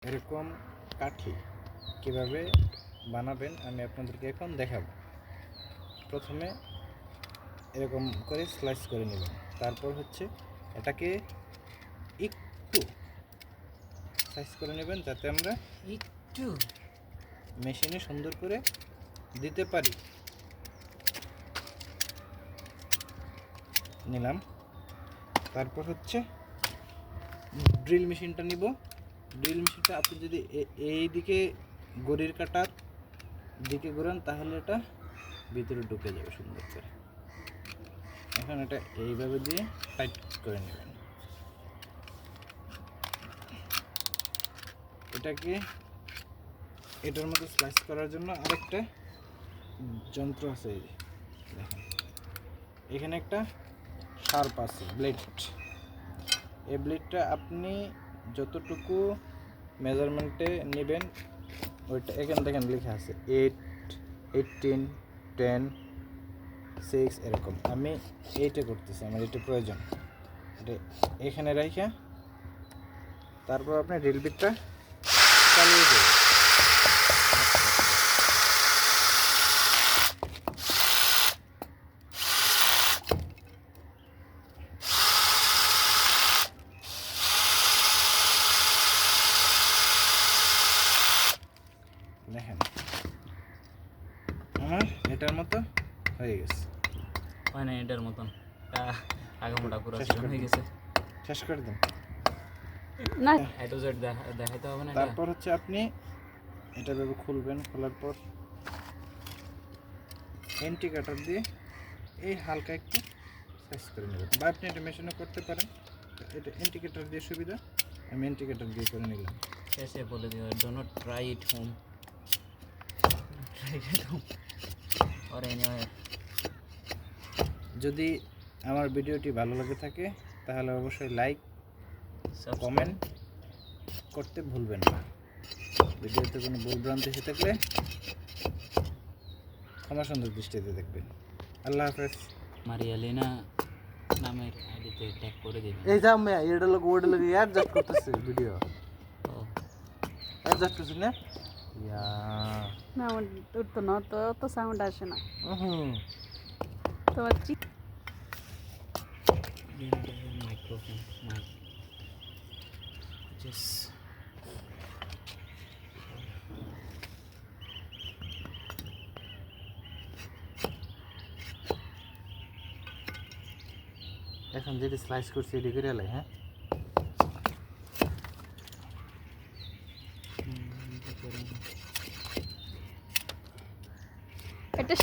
এরকম কাঠি কিভাবে বানাবেন আমি আপনাদেরকে এখন দেখাবো। প্রথমে এরকম করে স্লাইস করে নেবেন, তারপর হচ্ছে এটাকে একটু স্লাইস করে নেবেন যাতে আমরা একটু মেশিনে সুন্দর করে দিতে পারি। নিলাম, তারপর হচ্ছে ড্রিল মেশিনটা নিব। ড্রিল মেশিনটা আপনি যদি এই দিকে গড়ির কাটার দিকে ঘোরান তাহলে এটা ভিতরে ঢুকে যাবে সুন্দর করে। এখন এটা এইভাবে দিয়ে টাইট করে নেবেন। এটাকে এটার মধ্যে স্লাইস করার জন্য আরেকটা যন্ত্র আছে, এই যে দেখেন এখানে একটা শার্প আছে ব্লেড। এই ব্লেডটা আপনি যতটুকু মেজারমেন্টে নেবেন ওইটা এখানে দেখেন লেখা আছে 8, 18, 10, 6 এরকম। আমি এইটা করতেছি, আমার এটা প্রয়োজন। এটা এখানে রাখা, তারপর আপনি ড্রিল বিটটা চালিয়ে দেবেন। দেখেন আমার এটার মতো হয়ে গেছে। মানে এটার মতন আগামোটা পুরো শেষ সেরকম করে হয়ে দিন। গেছে। শেষ করে দেন। না এ টু জেড দেখাইতে হবে না এটা? তারপর হচ্ছে আপনি এটা ভেবে খুলবেন, খোলার পর ইন্ডিকেটর দিয়ে এই হালকা একটু সাইজ করে নেবেন, বা আপনি এটা মেশিনও করতে পারেন। এটা ইন্ডিকেটর দিয়ে সুবিধা, আমি ইন্ডিকেটর দিয়ে করে নিলাম। শেষে বলে দিও do not try it home, try it home or anywhere. যদি আমার ভিডিওটি ভালো লাগে থাকে তাহলে অবশ্যই লাইক কমেন্ট করতে ভুলবেন না। ভিডিওতে কোনো ভুলভ্রান্তি এসে থাকলে ক্ষমা সুন্দর দৃষ্টিতে দেখবেন। আল্লাহ হাফেজ। মারিয়ালিনা নামের আইডিতে ট্যাগ করে দিবেন। এই যা আমি এটা লোক ওটা লোক অ্যাডজাস্ট করতেছে ভিডিও ও অ্যাডজাস্ট করছিস না ইয়া না আমার উঠতো না, তো সাউন্ড আসে না হুম তোমার মাইক্রোফোন মাইক জাস্ট এখন যেটা স্লাইস করছি এটি করে এলাই। হ্যাঁ এটা